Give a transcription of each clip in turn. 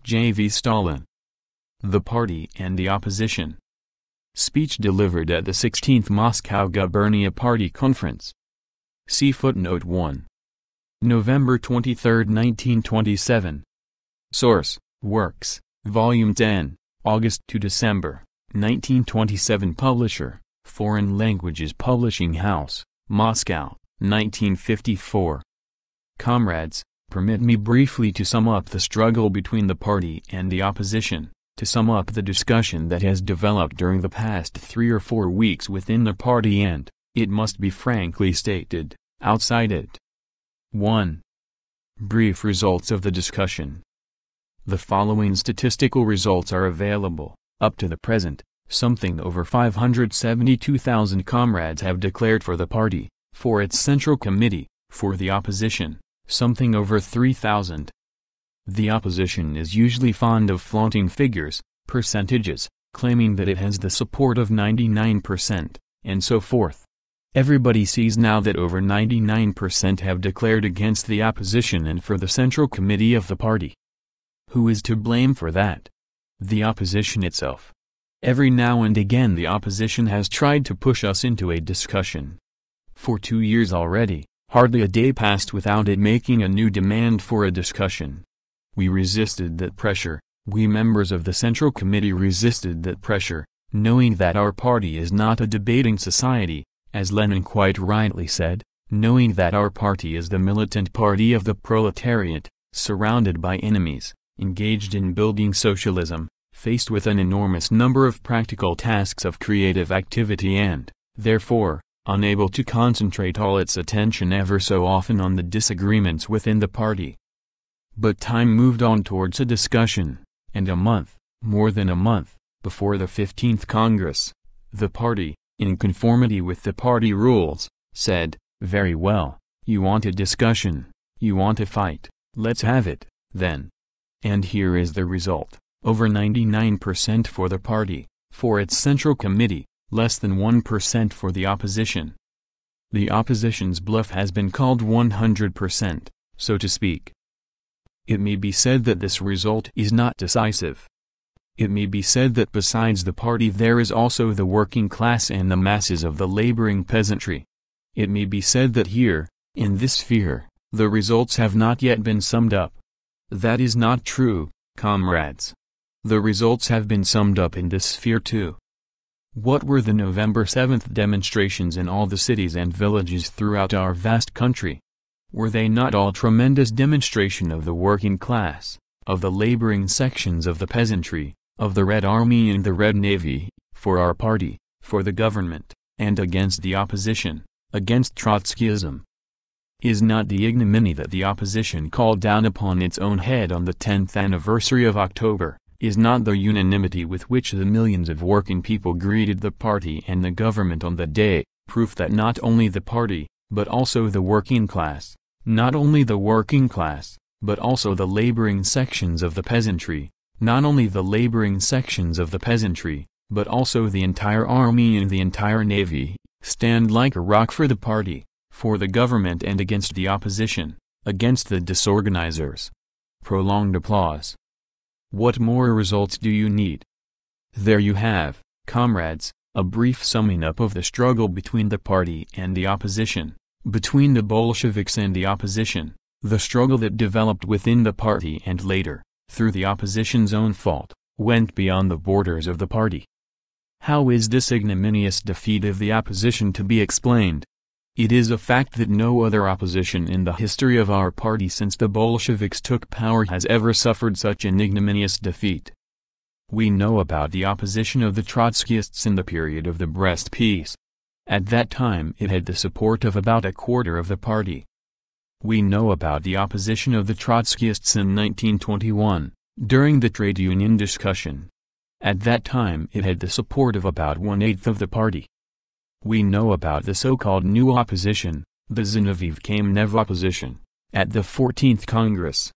J.V. Stalin. The Party and the Opposition. Speech delivered at the 16th Moscow Gubernia Party Conference. See footnote 1. November 23, 1927. Source: Works, Volume 10, August to December, 1927. Publisher: Foreign Languages Publishing House, Moscow, 1954. Comrades, permit me briefly to sum up the struggle between the party and the opposition, to sum up the discussion that has developed during the past 3 or 4 weeks within the party and, it must be frankly stated, outside it. 1. Brief results of the discussion. The following statistical results are available. Up to the present, something over 572,000 comrades have declared for the party, for its Central Committee, for the opposition, something over 3,000. The opposition is usually fond of flaunting figures, percentages, claiming that it has the support of 99%, and so forth. Everybody sees now that over 99% have declared against the opposition and for the Central Committee of the party. Who is to blame for that? The opposition itself. Every now and again the opposition has tried to push us into a discussion. For 2 years already, hardly a day passed without it making a new demand for a discussion. We resisted that pressure, we members of the Central Committee resisted that pressure, knowing that our party is not a debating society, as Lenin quite rightly said, knowing that our party is the militant party of the proletariat, surrounded by enemies, engaged in building socialism, faced with an enormous number of practical tasks of creative activity and, therefore, unable to concentrate all its attention ever so often on the disagreements within the party. But time moved on towards a discussion, and a month, more than a month, before the 15th Congress, the party, in conformity with the party rules, said, "Very well, you want a discussion, you want a fight, let's have it, then." And here is the result: over 99% for the party, for its Central Committee, less than 1% for the opposition. The opposition's bluff has been called 100%, so to speak. It may be said that this result is not decisive. It may be said that besides the party there is also the working class and the masses of the laboring peasantry. It may be said that here, in this sphere, the results have not yet been summed up. That is not true, comrades. The results have been summed up in this sphere too. What were the November 7th demonstrations in all the cities and villages throughout our vast country? Were they not all tremendous demonstration of the working class, of the laboring sections of the peasantry, of the Red Army and the Red Navy, for our party, for the government, and against the opposition, against Trotskyism? Is not the ignominy that the opposition called down upon its own head on the 10th anniversary of October, is not the unanimity with which the millions of working people greeted the party and the government on the day, proof that not only the party, but also the working class, not only the working class, but also the laboring sections of the peasantry, not only the laboring sections of the peasantry, but also the entire army and the entire navy, stand like a rock for the party, for the government and against the opposition, against the disorganizers? Prolonged applause. What more results do you need? There you have, comrades, a brief summing up of the struggle between the party and the opposition, between the Bolsheviks and the opposition, the struggle that developed within the party and later, through the opposition's own fault, went beyond the borders of the party. How is this ignominious defeat of the opposition to be explained? It is a fact that no other opposition in the history of our party since the Bolsheviks took power has ever suffered such an ignominious defeat. We know about the opposition of the Trotskyists in the period of the Brest Peace. At that time it had the support of about a quarter of the party. We know about the opposition of the Trotskyists in 1921, during the trade union discussion. At that time it had the support of about 1/8 of the party. We know about the so-called new opposition, the Zinoviev-Kamenev opposition, at the 14th Congress.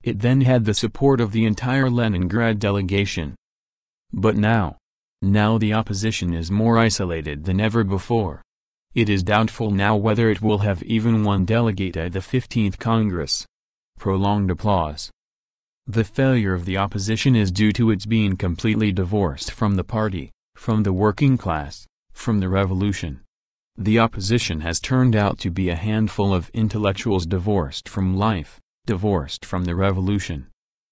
It then had the support of the entire Leningrad delegation. But now the opposition is more isolated than ever before. It is doubtful now whether it will have even one delegate at the 15th Congress. Prolonged applause. The failure of the opposition is due to its being completely divorced from the party, from the working class, from the revolution. The opposition has turned out to be a handful of intellectuals divorced from life, divorced from the revolution.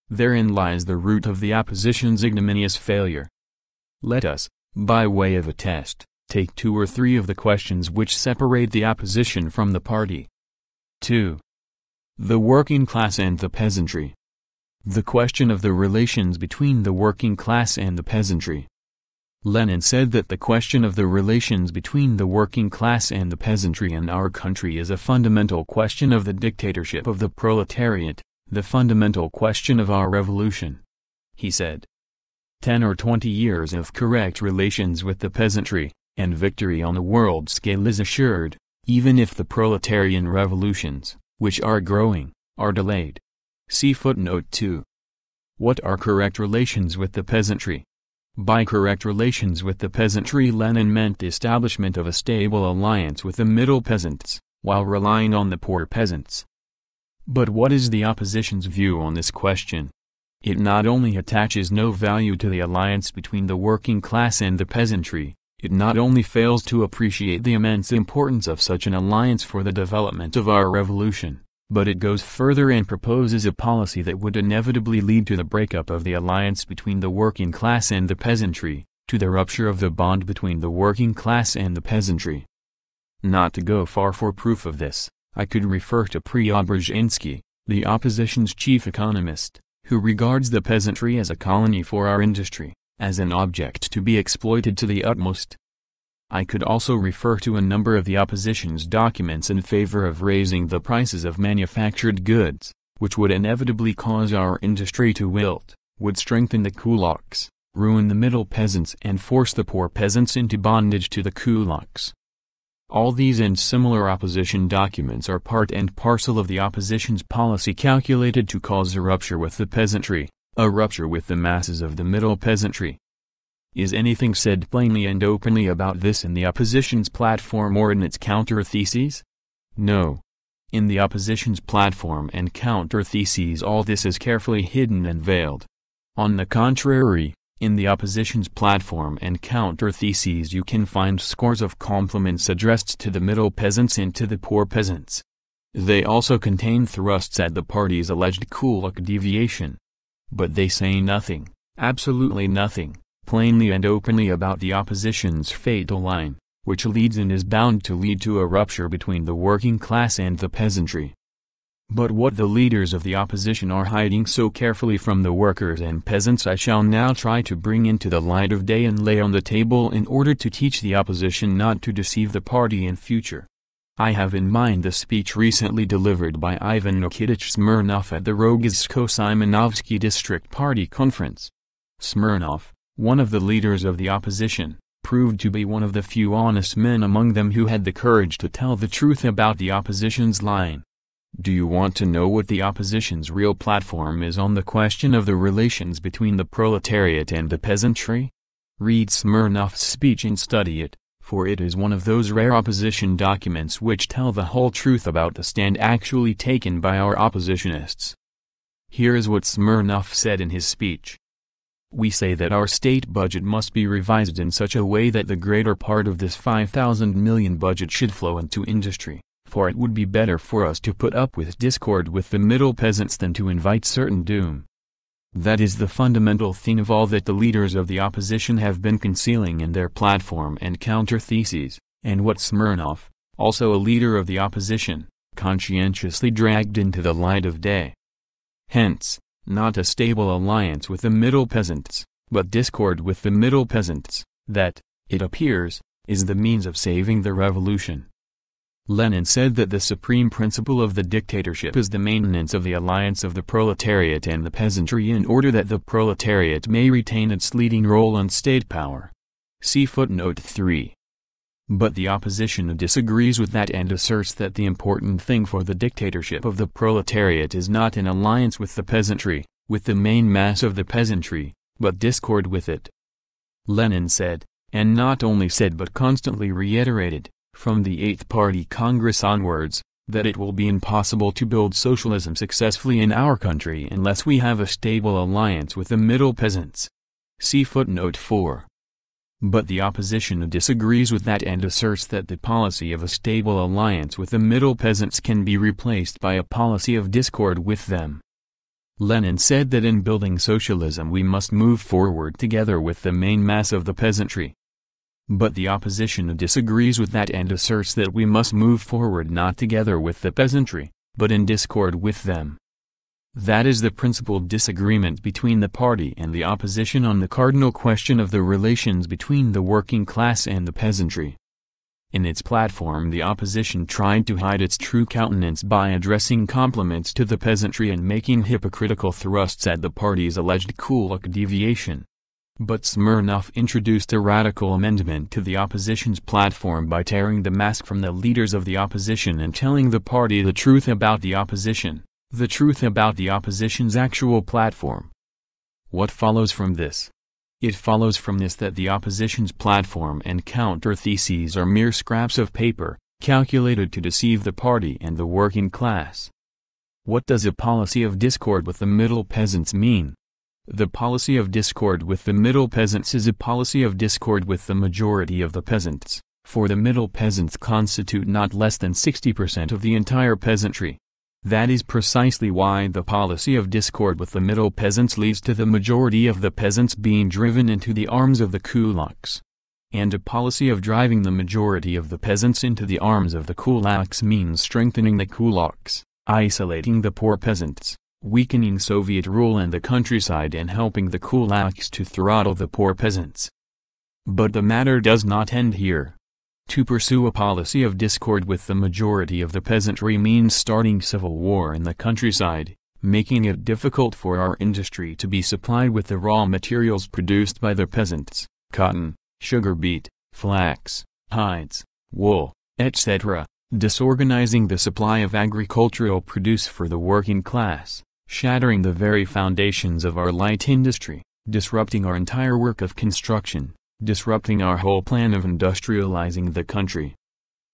Therein lies the root of the opposition's ignominious failure. Let us, by way of a test, take 2 or 3 of the questions which separate the opposition from the party. 2. The working class and the peasantry. The question of the relations between the working class and the peasantry. Lenin said that the question of the relations between the working class and the peasantry in our country is a fundamental question of the dictatorship of the proletariat, the fundamental question of our revolution. He said, 10 or 20 years of correct relations with the peasantry, and victory on the world scale is assured, even if the proletarian revolutions, which are growing, are delayed. See footnote 2. What are correct relations with the peasantry? By correct relations with the peasantry, Lenin meant the establishment of a stable alliance with the middle peasants, while relying on the poor peasants. But what is the opposition's view on this question? It not only attaches no value to the alliance between the working class and the peasantry, it not only fails to appreciate the immense importance of such an alliance for the development of our revolution, but it goes further and proposes a policy that would inevitably lead to the breakup of the alliance between the working class and the peasantry, to the rupture of the bond between the working class and the peasantry. Not to go far for proof of this, I could refer to Preobrazhensky, the opposition's chief economist, who regards the peasantry as a colony for our industry, as an object to be exploited to the utmost. I could also refer to a number of the opposition's documents in favor of raising the prices of manufactured goods, which would inevitably cause our industry to wilt, would strengthen the kulaks, ruin the middle peasants and force the poor peasants into bondage to the kulaks. All these and similar opposition documents are part and parcel of the opposition's policy calculated to cause a rupture with the peasantry, a rupture with the masses of the middle peasantry. Is anything said plainly and openly about this in the opposition's platform or in its counter-theses? No. In the opposition's platform and counter-theses all this is carefully hidden and veiled. On the contrary, in the opposition's platform and counter-theses you can find scores of compliments addressed to the middle peasants and to the poor peasants. They also contain thrusts at the party's alleged kulak deviation. But they say nothing, absolutely nothing, plainly and openly about the opposition's fatal line, which leads and is bound to lead to a rupture between the working class and the peasantry. But what the leaders of the opposition are hiding so carefully from the workers and peasants I shall now try to bring into the light of day and lay on the table in order to teach the opposition not to deceive the party in future. I have in mind the speech recently delivered by Ivan Nikitich Smirnov at the Rogozhsko-Simonovsky District Party Conference. Smirnov, one of the leaders of the opposition, proved to be one of the few honest men among them who had the courage to tell the truth about the opposition's line. Do you want to know what the opposition's real platform is on the question of the relations between the proletariat and the peasantry? Read Smirnov's speech and study it, for it is one of those rare opposition documents which tell the whole truth about the stand actually taken by our oppositionists. Here is what Smirnov said in his speech. We say that our state budget must be revised in such a way that the greater part of this 5,000 million budget should flow into industry, for it would be better for us to put up with discord with the middle peasants than to invite certain doom. That is the fundamental thing of all that the leaders of the opposition have been concealing in their platform and counter-theses, and what Smirnov, also a leader of the opposition, conscientiously dragged into the light of day. Hence, not a stable alliance with the middle peasants, but discord with the middle peasants, that, it appears, is the means of saving the revolution. Lenin said that the supreme principle of the dictatorship is the maintenance of the alliance of the proletariat and the peasantry in order that the proletariat may retain its leading role in state power. See footnote 3. But the opposition disagrees with that and asserts that the important thing for the dictatorship of the proletariat is not an alliance with the peasantry, with the main mass of the peasantry, but discord with it. Lenin said, and not only said but constantly reiterated, from the Eighth Party Congress onwards, that it will be impossible to build socialism successfully in our country unless we have a stable alliance with the middle peasants. See footnote 4. But the opposition disagrees with that and asserts that the policy of a stable alliance with the middle peasants can be replaced by a policy of discord with them. Lenin said that in building socialism we must move forward together with the main mass of the peasantry. But the opposition disagrees with that and asserts that we must move forward not together with the peasantry, but in discord with them. That is the principal disagreement between the party and the opposition on the cardinal question of the relations between the working class and the peasantry. In its platform the opposition tried to hide its true countenance by addressing compliments to the peasantry and making hypocritical thrusts at the party's alleged Kulak deviation. But Smirnov introduced a radical amendment to the opposition's platform by tearing the mask from the leaders of the opposition and telling the party the truth about the opposition. The truth about the opposition's actual platform. What follows from this? It follows from this that the opposition's platform and counter-theses are mere scraps of paper, calculated to deceive the party and the working class. What does a policy of discord with the middle peasants mean? The policy of discord with the middle peasants is a policy of discord with the majority of the peasants, for the middle peasants constitute not less than 60% of the entire peasantry. That is precisely why the policy of discord with the middle peasants leads to the majority of the peasants being driven into the arms of the kulaks. And a policy of driving the majority of the peasants into the arms of the kulaks means strengthening the kulaks, isolating the poor peasants, weakening Soviet rule in the countryside and helping the kulaks to throttle the poor peasants. But the matter does not end here. To pursue a policy of discord with the majority of the peasantry means starting civil war in the countryside, making it difficult for our industry to be supplied with the raw materials produced by the peasants, cotton, sugar beet, flax, hides, wool, etc., disorganizing the supply of agricultural produce for the working class, shattering the very foundations of our light industry, disrupting our entire work of construction, disrupting our whole plan of industrializing the country.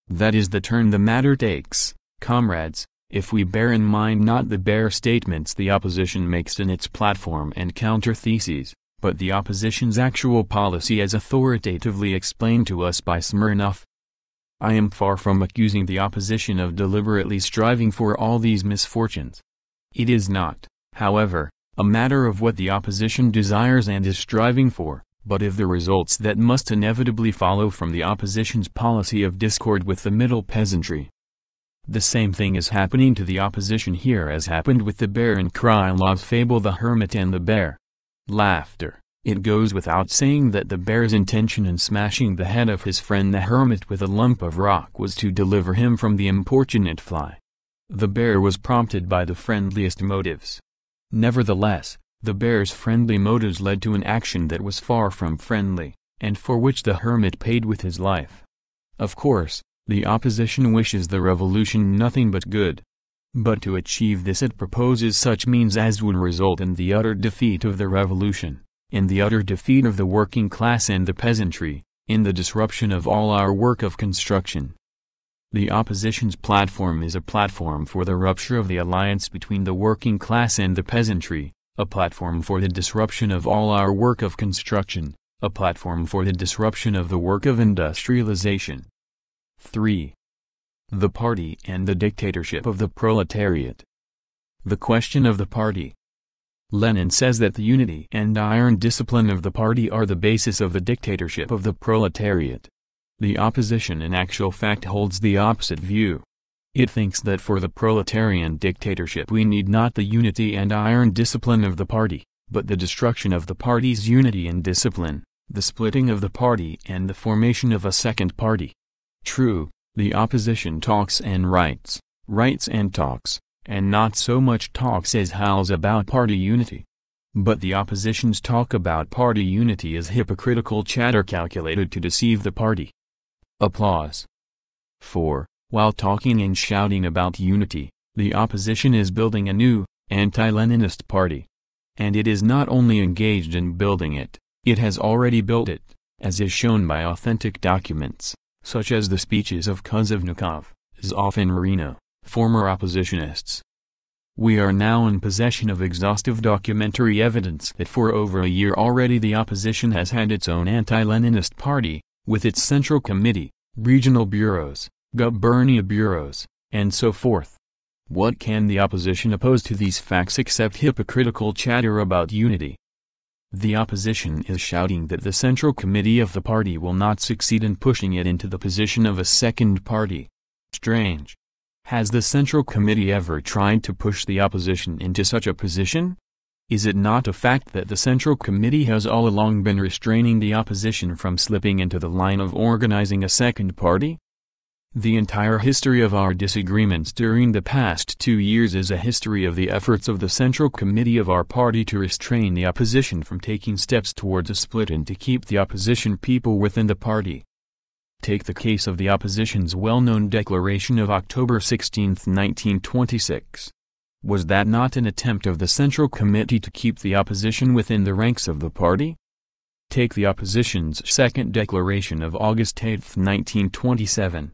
That is the turn the matter takes, comrades, if we bear in mind not the bare statements the opposition makes in its platform and counter-theses, but the opposition's actual policy as authoritatively explained to us by Smirnov. I am far from accusing the opposition of deliberately striving for all these misfortunes. It is not, however, a matter of what the opposition desires and is striving for, but of the results that must inevitably follow from the opposition's policy of discord with the middle peasantry. The same thing is happening to the opposition here as happened with the bear in Krylov's fable The Hermit and the Bear. Laughter. It goes without saying that the bear's intention in smashing the head of his friend the hermit with a lump of rock was to deliver him from the importunate fly. The bear was prompted by the friendliest motives. Nevertheless, the bear's friendly motives led to an action that was far from friendly, and for which the hermit paid with his life. Of course, the opposition wishes the revolution nothing but good. But to achieve this it proposes such means as would result in the utter defeat of the revolution, in the utter defeat of the working class and the peasantry, in the disruption of all our work of construction. The opposition's platform is a platform for the rupture of the alliance between the working class and the peasantry, a platform for the disruption of all our work of construction, a platform for the disruption of the work of industrialization. 3. The party and the dictatorship of the proletariat. The question of the party. Lenin says that the unity and iron discipline of the party are the basis of the dictatorship of the proletariat. The opposition in actual fact holds the opposite view. It thinks that for the proletarian dictatorship we need not the unity and iron discipline of the party, but the destruction of the party's unity and discipline, the splitting of the party and the formation of a second party. True, the opposition talks and writes and talks, and not so much talks as howls about party unity. But the opposition's talk about party unity is hypocritical chatter calculated to deceive the party. Applause. 4. While talking and shouting about unity, the opposition is building a new, anti-Leninist party. And it is not only engaged in building it, it has already built it, as is shown by authentic documents, such as the speeches of Kuzovnikov, Zov and Marino, Former oppositionists. We are now in possession of exhaustive documentary evidence that for over a year already the opposition has had its own anti-Leninist party, with its central committee, regional bureaus, gubernia bureaus, and so forth. What can the opposition oppose to these facts except hypocritical chatter about unity? The opposition is shouting that the central committee of the party will not succeed in pushing it into the position of a second party. Strange. Has the Central Committee ever tried to push the opposition into such a position? Is it not a fact that the Central Committee has all along been restraining the opposition from slipping into the line of organizing a second party? The entire history of our disagreements during the past 2 years is a history of the efforts of the Central Committee of our party to restrain the opposition from taking steps towards a split and to keep the opposition people within the party. Take the case of the opposition's well-known declaration of October 16, 1926. Was that not an attempt of the Central Committee to keep the opposition within the ranks of the party? Take the opposition's second declaration of August 8, 1927.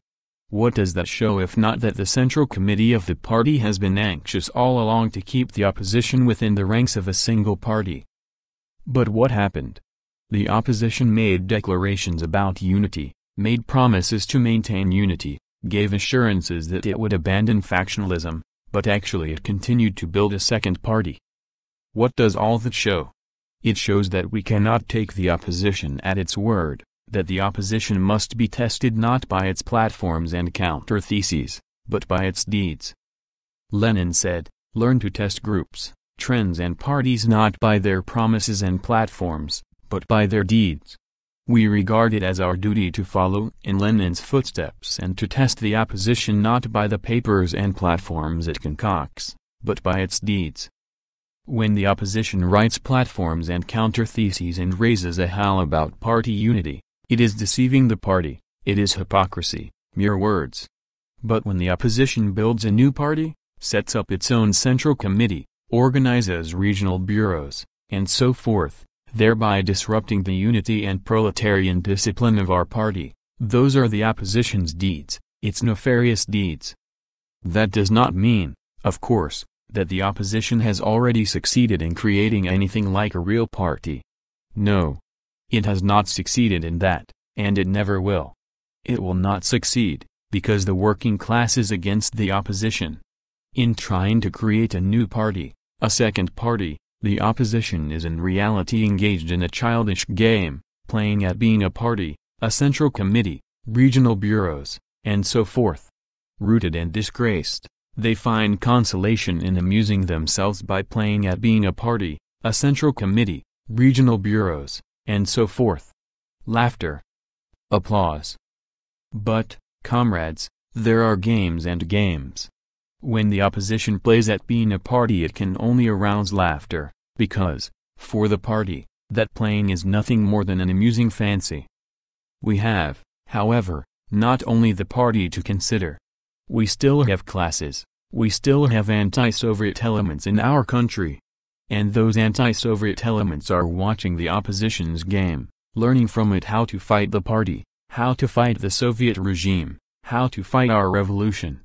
What does that show if not that the Central Committee of the party has been anxious all along to keep the opposition within the ranks of a single party? But what happened? The opposition made declarations about unity, made promises to maintain unity, gave assurances that it would abandon factionalism, but actually it continued to build a second party. What does all that show? It shows that we cannot take the opposition at its word, that the opposition must be tested not by its platforms and counter-theses, but by its deeds. Lenin said, "Learn to test groups, trends and parties not by their promises and platforms, but by their deeds." We regard it as our duty to follow in Lenin's footsteps and to test the opposition not by the papers and platforms it concocts, but by its deeds. When the opposition writes platforms and counter-theses and raises a howl about party unity, it is deceiving the party, it is hypocrisy, mere words. But when the opposition builds a new party, sets up its own central committee, organizes regional bureaus, and so forth, thereby disrupting the unity and proletarian discipline of our party, those are the opposition's deeds, its nefarious deeds. That does not mean, of course, that the opposition has already succeeded in creating anything like a real party. No. It has not succeeded in that, and it never will. It will not succeed, because the working class is against the opposition. In trying to create a new party, a second party, the opposition is in reality engaged in a childish game, playing at being a party, a central committee, regional bureaus, and so forth. Rooted and disgraced, they find consolation in amusing themselves by playing at being a party, a central committee, regional bureaus, and so forth. Laughter. Applause. But, comrades, there are games and games. When the opposition plays at being a party it can only arouse laughter, because, for the party, that playing is nothing more than an amusing fancy. We have, however, not only the party to consider. We still have classes, we still have anti-Soviet elements in our country. And those anti-Soviet elements are watching the opposition's game, learning from it how to fight the party, how to fight the Soviet regime, how to fight our revolution.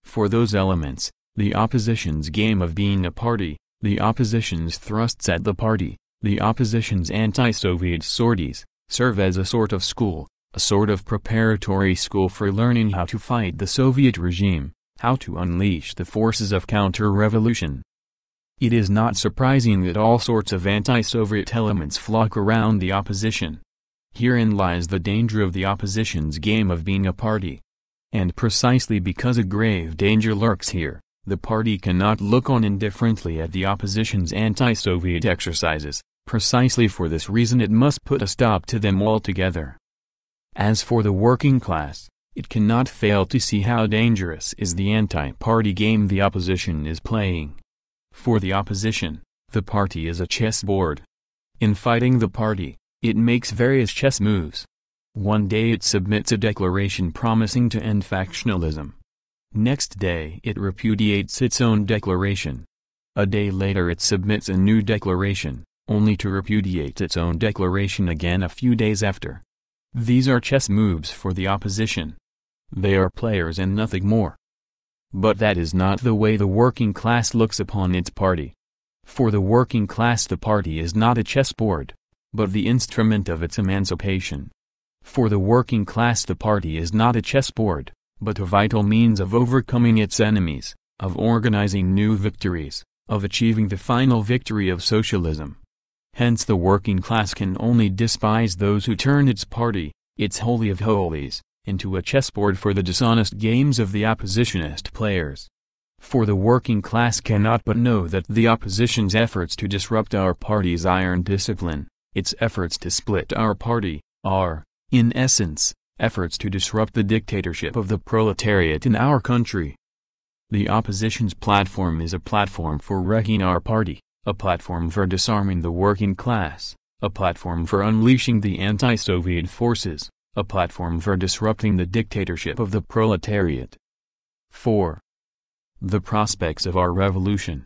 For those elements, the opposition's game of being a party, the opposition's thrusts at the party, the opposition's anti-Soviet sorties, serve as a sort of school, a sort of preparatory school for learning how to fight the Soviet regime, how to unleash the forces of counter-revolution. It is not surprising that all sorts of anti-Soviet elements flock around the opposition. Herein lies the danger of the opposition's game of being a party. And precisely because a grave danger lurks here, the party cannot look on indifferently at the opposition's anti-Soviet exercises. Precisely for this reason it must put a stop to them altogether. As for the working class, it cannot fail to see how dangerous is the anti-party game the opposition is playing. For the opposition, the party is a chessboard. In fighting the party, it makes various chess moves. One day it submits a declaration promising to end factionalism. Next day it repudiates its own declaration. A day later it submits a new declaration, only to repudiate its own declaration again a few days after. These are chess moves for the opposition. They are players and nothing more. But that is not the way the working class looks upon its party. For the working class the party is not a chessboard, but the instrument of its emancipation. For the working class the party is not a chessboard, but a vital means of overcoming its enemies, of organizing new victories, of achieving the final victory of socialism. Hence the working class can only despise those who turn its party, its holy of holies, into a chessboard for the dishonest games of the oppositionist players. For the working class cannot but know that the opposition's efforts to disrupt our party's iron discipline, its efforts to split our party, are, in essence, efforts to disrupt the dictatorship of the proletariat in our country. The opposition's platform is a platform for wrecking our party, a platform for disarming the working class, a platform for unleashing the anti-Soviet forces, a platform for disrupting the dictatorship of the proletariat. 4. The prospects of our revolution.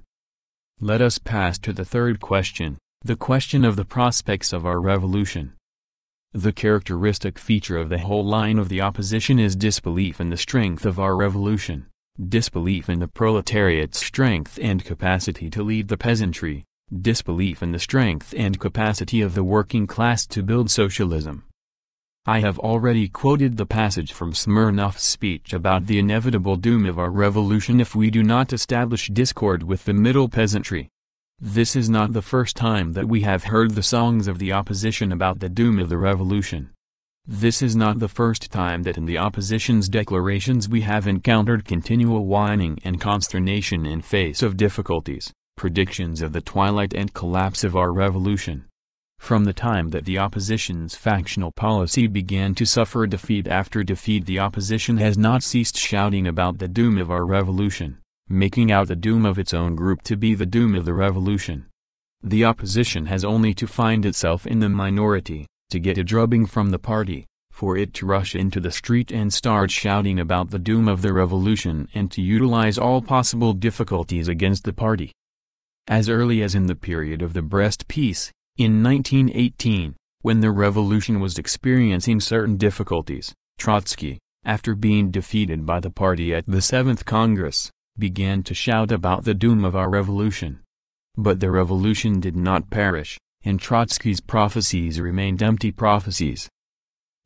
Let us pass to the third question, the question of the prospects of our revolution. The characteristic feature of the whole line of the opposition is disbelief in the strength of our revolution, disbelief in the proletariat's strength and capacity to lead the peasantry, disbelief in the strength and capacity of the working class to build socialism. I have already quoted the passage from Smirnov's speech about the inevitable doom of our revolution if we do not establish discord with the middle peasantry. This is not the first time that we have heard the songs of the opposition about the doom of the revolution. This is not the first time that in the opposition's declarations we have encountered continual whining and consternation in face of difficulties, predictions of the twilight and collapse of our revolution. From the time that the opposition's factional policy began to suffer defeat after defeat, the opposition has not ceased shouting about the doom of our revolution, making out the doom of its own group to be the doom of the revolution. The opposition has only to find itself in the minority, to get a drubbing from the party, for it to rush into the street and start shouting about the doom of the revolution and to utilize all possible difficulties against the party. As early as in the period of the Brest Peace, in 1918, when the revolution was experiencing certain difficulties, Trotsky, after being defeated by the party at the 7th Congress, began to shout about the doom of our revolution. But the revolution did not perish, and Trotsky's prophecies remained empty prophecies.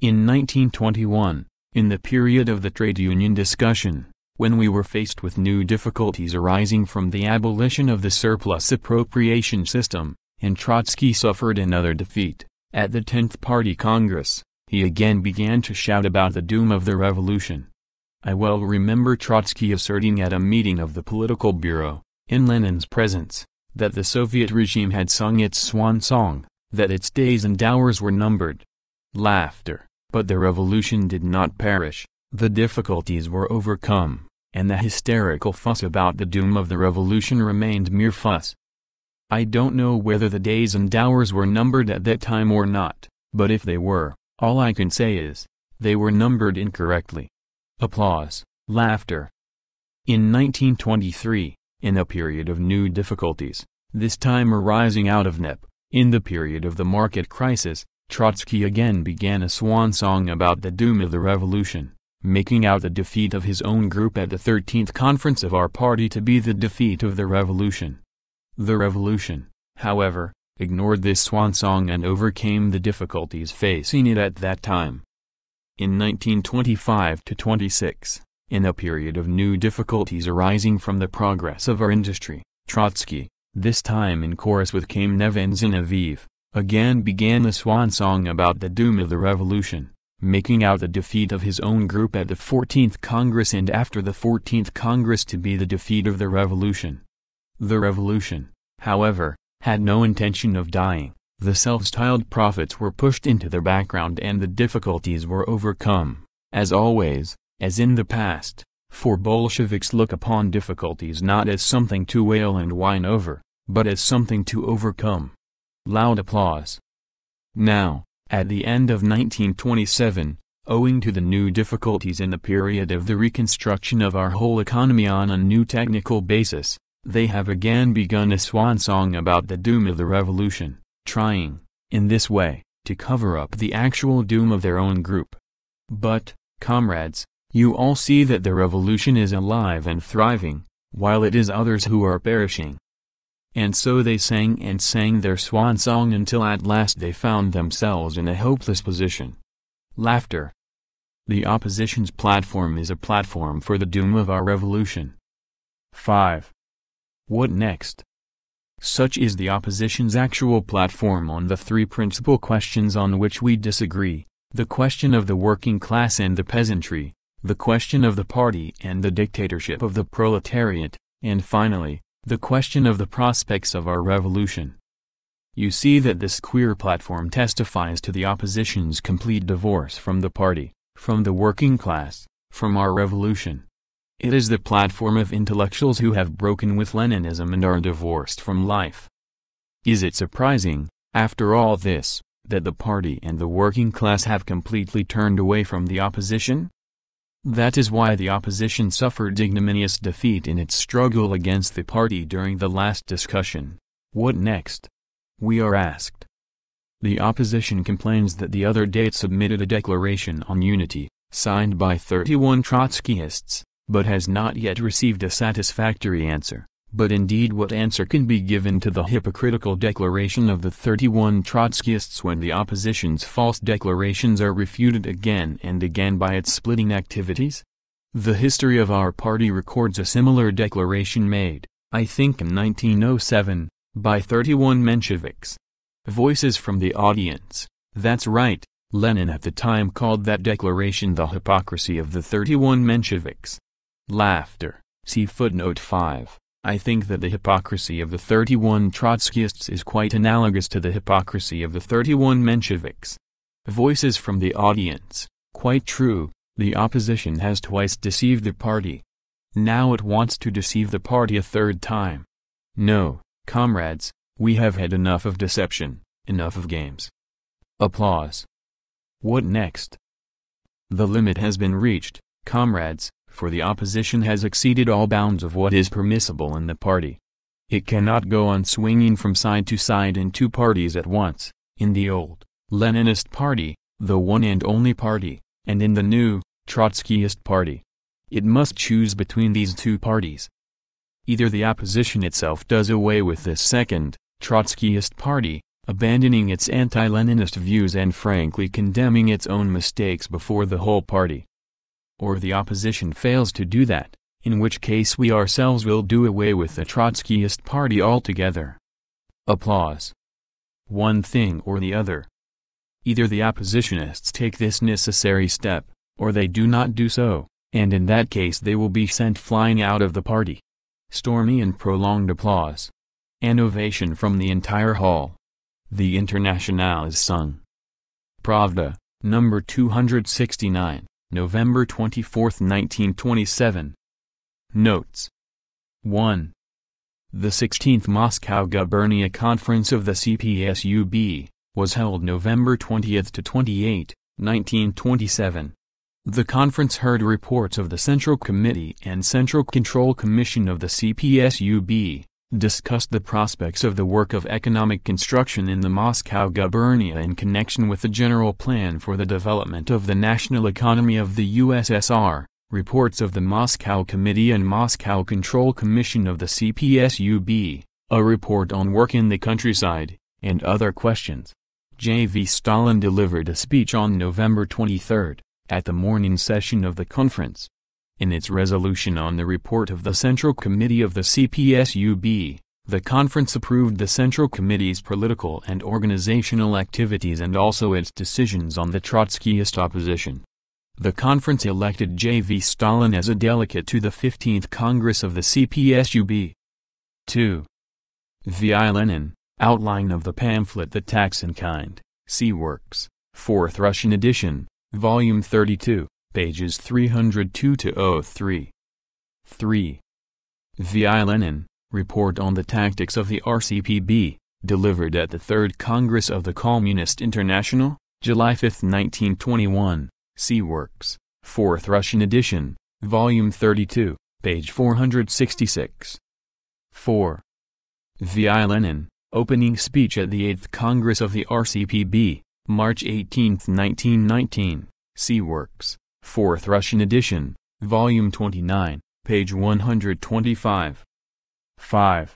In 1921, in the period of the trade union discussion, when we were faced with new difficulties arising from the abolition of the surplus appropriation system, and Trotsky suffered another defeat, at the 10th Party Congress, he again began to shout about the doom of the revolution. I well remember Trotsky asserting at a meeting of the Political Bureau, in Lenin's presence, that the Soviet regime had sung its swan song, that its days and hours were numbered. Laughter, but the revolution did not perish, the difficulties were overcome, and the hysterical fuss about the doom of the revolution remained mere fuss. I don't know whether the days and hours were numbered at that time or not, but if they were, all I can say is, they were numbered incorrectly. Applause, laughter. In 1923, in a period of new difficulties, this time arising out of NEP, in the period of the market crisis, Trotsky again began a swan song about the doom of the revolution, making out the defeat of his own group at the 13th Conference of our party to be the defeat of the revolution. The revolution, however, ignored this swan song and overcame the difficulties facing it at that time. In 1925–26, in a period of new difficulties arising from the progress of our industry, Trotsky, this time in chorus with Kamenev and Zinoviev, again began the swan song about the doom of the revolution, making out the defeat of his own group at the 14th Congress and after the 14th Congress to be the defeat of the revolution. The revolution, however, had no intention of dying. The self-styled prophets were pushed into the background and the difficulties were overcome, as always, as in the past, for Bolsheviks look upon difficulties not as something to wail and whine over, but as something to overcome. Loud applause. Now, at the end of 1927, owing to the new difficulties in the period of the reconstruction of our whole economy on a new technical basis, they have again begun a swan song about the doom of the revolution, trying, in this way, to cover up the actual doom of their own group. But, comrades, You all see that the revolution is alive and thriving, while it is others who are perishing. And so they sang and sang their swan song until at last they found themselves in a hopeless position. Laughter. The opposition's platform is a platform for the doom of our revolution. 5. What next? Such is the opposition's actual platform on the three principal questions on which we disagree: the question of the working class and the peasantry, the question of the party and the dictatorship of the proletariat, and finally, the question of the prospects of our revolution. You see that this queer platform testifies to the opposition's complete divorce from the party, from the working class, from our revolution. It is the platform of intellectuals who have broken with Leninism and are divorced from life. Is it surprising, after all this, that the party and the working class have completely turned away from the opposition? That is why the opposition suffered ignominious defeat in its struggle against the party during the last discussion. What next? We are asked. The opposition complains that the other day it submitted a declaration on unity, signed by 31 Trotskyists, but has not yet received a satisfactory answer. But indeed, what answer can be given to the hypocritical declaration of the 31 Trotskyists when the opposition's false declarations are refuted again and again by its splitting activities? The history of our party records a similar declaration made, I think in 1907, by 31 Mensheviks. Voices from the audience: that's right, Lenin at the time called that declaration the hypocrisy of the 31 Mensheviks. Laughter. See footnote 5. I think that the hypocrisy of the 31 Trotskyists is quite analogous to the hypocrisy of the 31 Mensheviks. Voices from the audience: quite true, the opposition has twice deceived the party. Now it wants to deceive the party a third time. No, comrades, we have had enough of deception, enough of games. Applause. What next? The limit has been reached, comrades, for the opposition has exceeded all bounds of what is permissible in the party. It cannot go on swinging from side to side in two parties at once, in the old, Leninist party, the one and only party, and in the new, Trotskyist party. It must choose between these two parties. Either the opposition itself does away with this second, Trotskyist party, abandoning its anti-Leninist views and frankly condemning its own mistakes before the whole party. Or the opposition fails to do that, in which case we ourselves will do away with the Trotskyist party altogether. Applause. One thing or the other. Either the oppositionists take this necessary step, or they do not do so, and in that case they will be sent flying out of the party. Stormy and prolonged applause. An ovation from the entire hall. The Internationale is sung. Pravda, number 269. November 24, 1927. Notes. 1. The 16th Moscow Gubernia Conference of the CPSUB was held November 20 to 28, 1927. The conference heard reports of the Central Committee and Central Control Commission of the CPSUB, discussed the prospects of the work of economic construction in the Moscow Gubernia in connection with the general plan for the development of the national economy of the USSR, reports of the Moscow Committee and Moscow Control Commission of the CPSUB, a report on work in the countryside, and other questions. J.V. Stalin delivered a speech on November 23, at the morning session of the conference. In its resolution on the report of the Central Committee of the CPSUB, the conference approved the Central Committee's political and organizational activities and also its decisions on the Trotskyist opposition. The conference elected J.V. Stalin as a delegate to the 15th Congress of the CPSUB. 2. V.I. Lenin, outline of the pamphlet The Tax in Kind, See Works, 4th Russian edition, Volume 32. Pages 302-03. 3. V.I. Lenin, Report on the Tactics of the RCPB, delivered at the 3rd Congress of the Communist International, July 5, 1921, See Works, 4th Russian edition, Volume 32, page 466. 4. V.I. Lenin, Opening Speech at the 8th Congress of the RCPB, March 18, 1919, See Works, 4th Russian edition, volume 29, page 125. 5.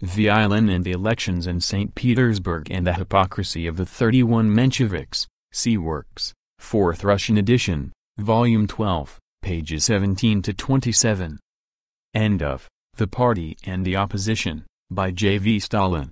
Violin and the Elections in St. Petersburg and the Hypocrisy of the 31 Mensheviks, see works, 4th Russian edition, volume 12, pages 17 to 27. End of The Party and the Opposition, by J. V. Stalin.